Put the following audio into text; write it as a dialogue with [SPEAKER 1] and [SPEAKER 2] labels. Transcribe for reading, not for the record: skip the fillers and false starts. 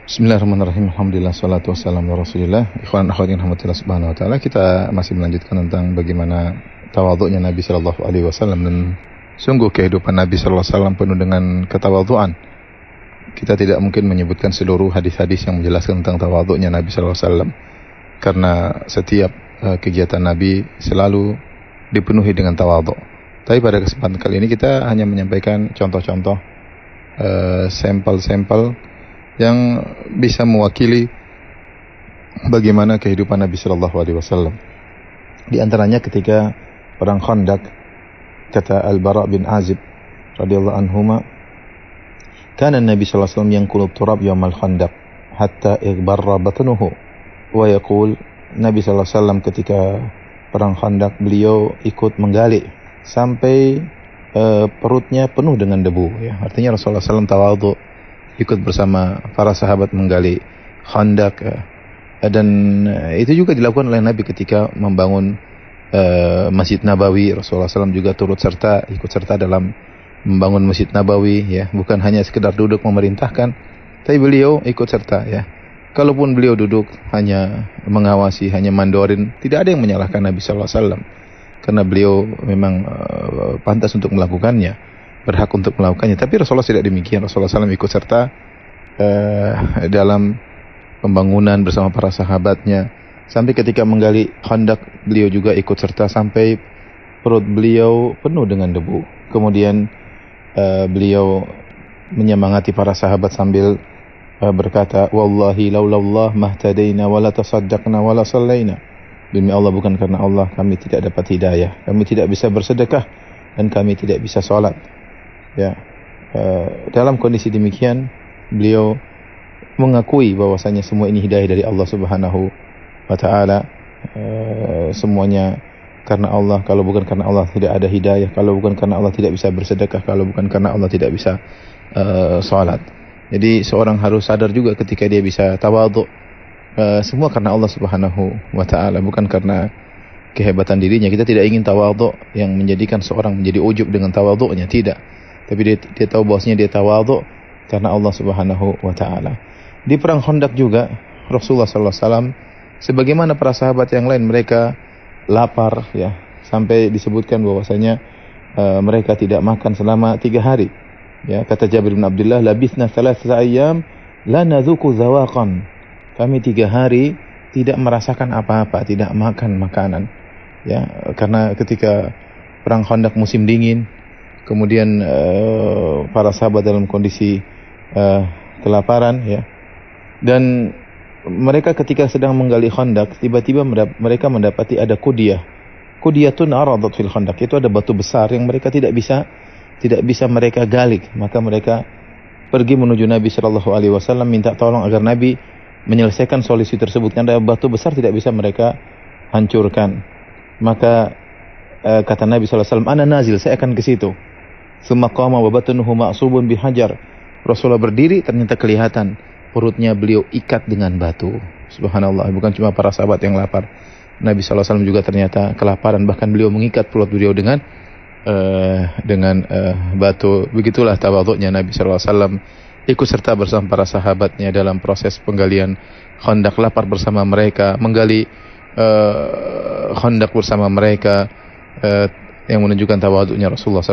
[SPEAKER 1] Bismillahirrahmanirrahim. Alhamdulillah, salatu wassalamu ala Rasulillah. Ikhwan akhwat yang rahmatillah subhanahu wa ta'ala. Kita masih melanjutkan tentang bagaimana tawadhu'nya Nabi sallallahu alaihi wasallam, dan sungguh kehidupan Nabi sallallahu alaihi wasallam penuh dengan ketawadhu'an. Kita tidak mungkin menyebutkan seluruh hadis-hadis yang menjelaskan tentang tawadhu'nya Nabi sallallahu alaihi wasallam, karena setiap kegiatan Nabi selalu dipenuhi dengan tawadhu'. Tapi pada kesempatan kali ini kita hanya menyampaikan contoh-contoh, sampel-sampel yang bisa mewakili bagaimana kehidupan Nabi sallallahu alaihi wasallam. Di antaranya ketika perang Khandaq, kata Al-Bara bin Azib radhiyallahu anhuma, "Kana Nabi sallallahu alaihi wasallam yanqulu turab yaumal Khandaq hatta ighbarra batnuhu." Wa yaqul, Nabi sallallahu alaihi wasallam ketika perang Khandaq beliau ikut menggali sampai perutnya penuh dengan debu, ya. Artinya Rasulullah SAW tawadhu, ikut bersama para sahabat menggali Khandaq, dan itu juga dilakukan oleh Nabi ketika membangun Masjid Nabawi. Rasulullah SAW juga ikut serta dalam membangun Masjid Nabawi, ya, bukan hanya sekedar duduk memerintahkan, tapi beliau ikut serta, ya. Kalaupun beliau duduk hanya mengawasi, hanya mandorin, tidak ada yang menyalahkan Nabi sallallahu alaihi wasallam, karena beliau memang pantas untuk melakukannya, berhak untuk melakukannya. Tapi Rasulullah tidak demikian. Rasulullah SAW ikut serta dalam pembangunan bersama para sahabatnya. Sampai ketika menggali Khandaq, beliau juga ikut serta sampai perut beliau penuh dengan debu. Kemudian beliau menyemangati para sahabat sambil berkata, "Wallahi laulallah mahtadaina wala tasaddaqna wala sallaina." Demi Allah, bukan karena Allah kami tidak dapat hidayah, kami tidak bisa bersedekah, dan kami tidak bisa sholat. Ya, dalam kondisi demikian beliau mengakui bahwasanya semua ini hidayah dari Allah Subhanahu wa taala. Semuanya karena Allah. Kalau bukan karena Allah tidak ada hidayah, kalau bukan karena Allah tidak bisa bersedekah, kalau bukan karena Allah tidak bisa sholat. Jadi seorang harus sadar juga ketika dia bisa tawadhu, semua karena Allah Subhanahu wa taala, bukan karena kehebatan dirinya. Kita tidak ingin tawadhu yang menjadikan seorang menjadi ujub dengan tawadhu'nya, tidak. Tapi dia tahu bahwasanya dia tawadhu karena Allah Subhanahu wa taala. Di perang Khandaq juga Rasulullah sallallahu alaihi wasallam sebagaimana para sahabat yang lain, mereka lapar, ya, sampai disebutkan bahwasanya mereka tidak makan selama 3 hari. Ya, kata Jabir bin Abdullah, "Labithna 3 ayyam la nadzuku zawaqan." Kami 3 hari tidak merasakan apa-apa, tidak makan makanan. Ya, karena ketika perang Khandaq musim dingin, kemudian para sahabat dalam kondisi kelaparan, ya. Dan mereka ketika sedang menggali Khandaq, tiba-tiba mereka mendapati ada kudiyah. Kudiyatun aradat fil Khandaq, itu ada batu besar yang mereka tidak bisa mereka gali. Maka mereka pergi menuju Nabi sallallahu alaihi wasallam, minta tolong agar Nabi menyelesaikan solusi tersebut, karena batu besar tidak bisa mereka hancurkan. Maka kata Nabi sallallahu alaihi wasallam, "Ana nazil, saya akan ke situ." Tsumma qama wa batnuhu ma'subun bihajar. Rasulullah berdiri, ternyata kelihatan perutnya beliau ikat dengan batu. Subhanallah, bukan cuma para sahabat yang lapar, Nabi sallallahu alaihi wasallam juga ternyata kelaparan, bahkan beliau mengikat perut beliau dengan batu. Begitulah tawadhu'nya Nabi sallallahu alaihi wasallam, ikut serta bersama para sahabatnya dalam proses penggalian Khandaq, lapar bersama mereka, menggali Khandaq bersama mereka, yang menunjukkan tawadhu'nya Rasulullah